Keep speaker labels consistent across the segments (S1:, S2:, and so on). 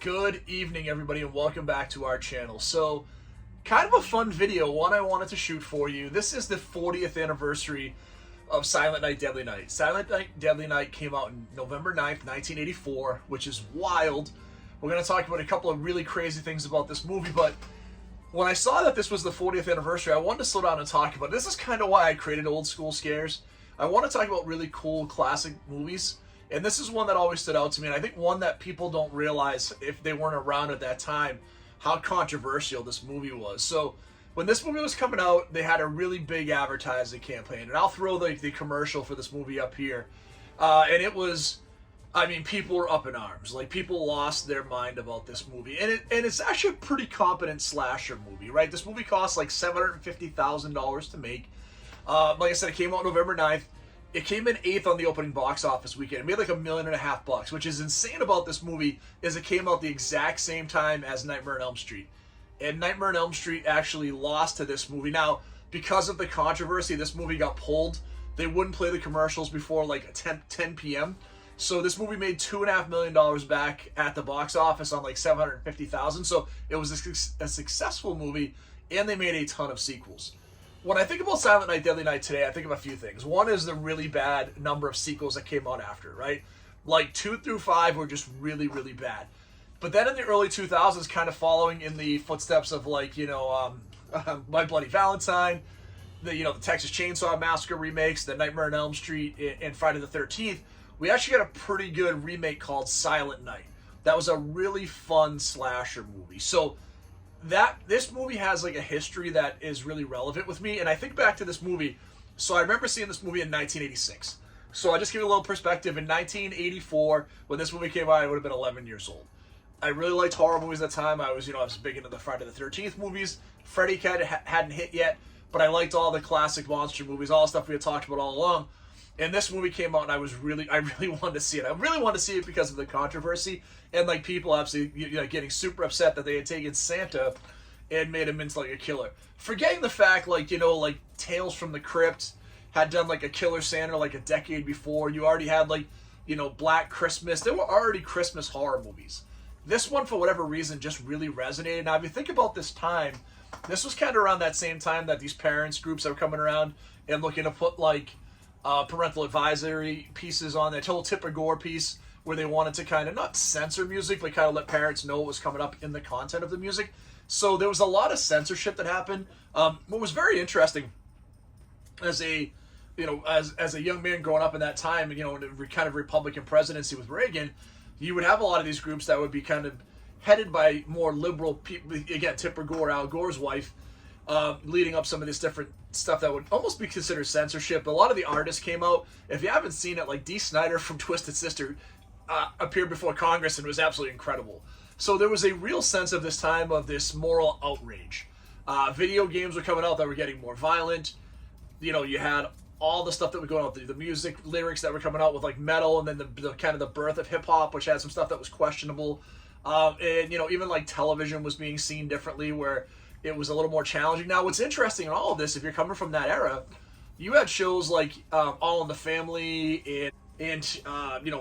S1: Good evening, everybody, and welcome back to our channel. So, kind of a fun video, one I wanted to shoot for you. This is the 40th anniversary of Silent Night, Deadly Night. Silent Night, Deadly Night came out on November 9th, 1984, which is wild. We're going to talk about a couple of really crazy things about this movie, but when I saw that this was the 40th anniversary, I wanted to slow down and talk about it. This is kind of why I created Old School Scares. I want to talk about really cool classic movies. And this is one that always stood out to me, and I think one that people don't realize if they weren't around at that time, how controversial this movie was. So, when this movie was coming out, they had a really big advertising campaign, and I'll throw the commercial for this movie up here. And it was, I mean, people were up in arms. Like, people lost their mind about this movie. And it's actually a pretty competent slasher movie, right? This movie cost like $750,000 to make. Like I said, it came out November 9th. It came in 8th on the opening box office weekend. It made like $1.5 million, which is insane about this movie is it came out the exact same time as Nightmare on Elm Street. And Nightmare on Elm Street actually lost to this movie. Now, because of the controversy, this movie got pulled. They wouldn't play the commercials before like 10 p.m. So this movie made $2.5 million back at the box office on like $750,000. So it was a successful movie, and they made a ton of sequels. When I think about Silent Night, Deadly Night today, I think of a few things. One is the really bad number of sequels that came out after, right? Like 2 through 5 were just really, really bad. But then in the early 2000s, kind of following in the footsteps of like, My Bloody Valentine, the Texas Chainsaw Massacre remakes, the Nightmare on Elm Street, and Friday the 13th, we actually got a pretty good remake called Silent Night. That was a really fun slasher movie. So this movie has like a history that is really relevant with me, and I think back to this movie. So I remember seeing this movie in 1986. So I just give you a little perspective. In 1984, when this movie came out, I would have been 11 years old. I really liked horror movies at the time. I was big into the Friday the 13th movies. Freddy hadn't hit yet, but I liked all the classic monster movies, all the stuff we had talked about all along. And this movie came out, and I really wanted to see it. I really wanted to see it because of the controversy and like people absolutely getting super upset that they had taken Santa and made him into like a killer. Forgetting the fact like Tales from the Crypt had done like a killer Santa like a decade before. You already had like Black Christmas. There were already Christmas horror movies. This one, for whatever reason, just really resonated. Now, if you think about this time, this was kind of around that same time that these parents groups are coming around and looking to put like parental advisory pieces on that whole Tipper Gore piece where they wanted to kind of not censor music but kind of let parents know what was coming up in the content of the music. So there was a lot of censorship that happened. What was very interesting as a as a young man growing up in that time, in a kind of Republican presidency with Reagan, you would have a lot of these groups that would be kind of headed by more liberal people. Again, Tipper Gore, Al Gore's wife, leading up some of this different stuff that would almost be considered censorship. A lot of the artists came out. If you haven't seen it, like Dee Snider from Twisted Sister appeared before Congress and was absolutely incredible. So there was a real sense of this time of this moral outrage. Video games were coming out that were getting more violent. You had all the stuff that was going on, the music lyrics that were coming out with like metal, and then the kind of the birth of hip hop, which had some stuff that was questionable. And even like television was being seen differently, where it was a little more challenging. Now, what's interesting in all of this, if you're coming from that era, you had shows like All in the Family and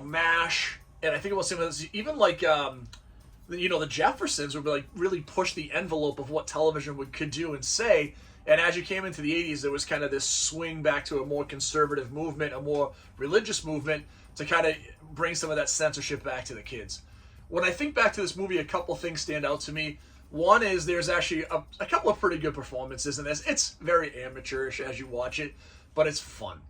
S1: MASH, and I think it was some of this, even like the Jeffersons would be like really push the envelope of what television could do and say. And as you came into the 80s, there was kind of this swing back to a more conservative movement, a more religious movement, to kind of bring some of that censorship back to the kids. When I think back to this movie, a couple things stand out to me. One is there's actually a couple of pretty good performances in this. It's very amateurish as you watch it, but it's fun.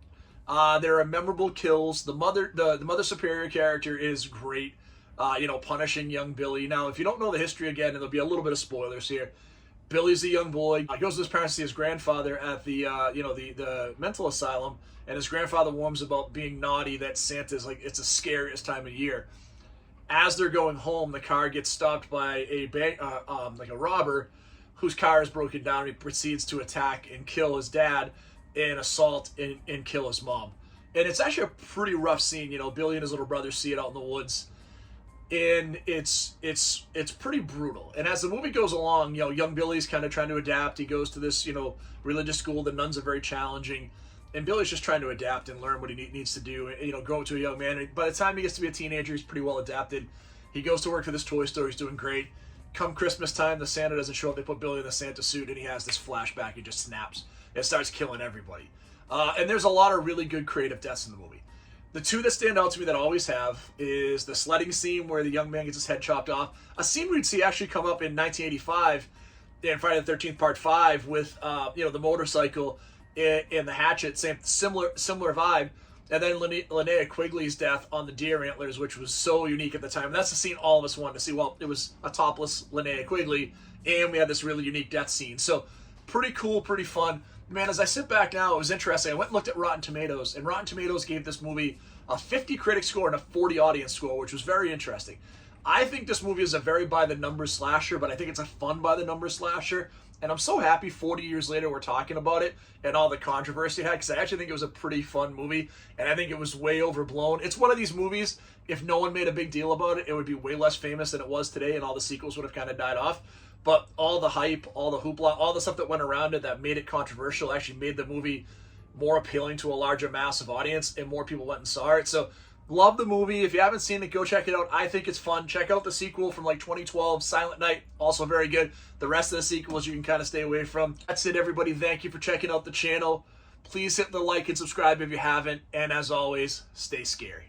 S1: There are memorable kills. The Mother Superior character is great, punishing young Billy. Now, if you don't know the history again, and there'll be a little bit of spoilers here, Billy's a young boy. He goes with his parents to see his grandfather at the mental asylum, and his grandfather warns about being naughty, that Santa's like, it's the scariest time of year. As they're going home, the car gets stopped by a robber whose car is broken down. He proceeds to attack and kill his dad and assault and kill his mom. And it's actually a pretty rough scene. Billy and his little brother see it out in the woods. And it's pretty brutal. And as the movie goes along, young Billy's kind of trying to adapt. He goes to this, religious school. The nuns are very challenging. And Billy's just trying to adapt and learn what he needs to do, grow into a young man. And by the time he gets to be a teenager, he's pretty well adapted. He goes to work for this toy store. He's doing great. Come Christmas time, the Santa doesn't show up. They put Billy in the Santa suit, and he has this flashback. He just snaps and starts killing everybody. And there's a lot of really good creative deaths in the movie. The two that stand out to me that I always have is the sledding scene where the young man gets his head chopped off. A scene we'd see actually come up in 1985 in Friday the 13th Part 5 with the motorcycle and the hatchet, similar vibe. And then Linnea Quigley's death on the deer antlers, which was so unique at the time. And that's the scene all of us wanted to see. Well, it was a topless Linnea Quigley, and we had this really unique death scene. So pretty cool, pretty fun. Man, as I sit back now, it was interesting. I went and looked at Rotten Tomatoes, and Rotten Tomatoes gave this movie a 50 critic score and a 40 audience score, which was very interesting. I think this movie is a very by-the-numbers slasher, but I think it's a fun by-the-numbers slasher. And I'm so happy 40 years later we're talking about it and all the controversy it had, because I actually think it was a pretty fun movie, and I think it was way overblown. It's one of these movies, if no one made a big deal about it, it would be way less famous than it was today, and all the sequels would have kind of died off. But all the hype, all the hoopla, all the stuff that went around it that made it controversial actually made the movie more appealing to a larger massive audience, and more people went and saw it. So love the movie. If you haven't seen it, go check it out. I think it's fun. Check out the sequel from like 2012, Silent Night, also very good. The rest of the sequels you can kind of stay away from. That's it, everybody. Thank you for checking out the channel. Please hit the like and subscribe if you haven't. And as always, stay scary.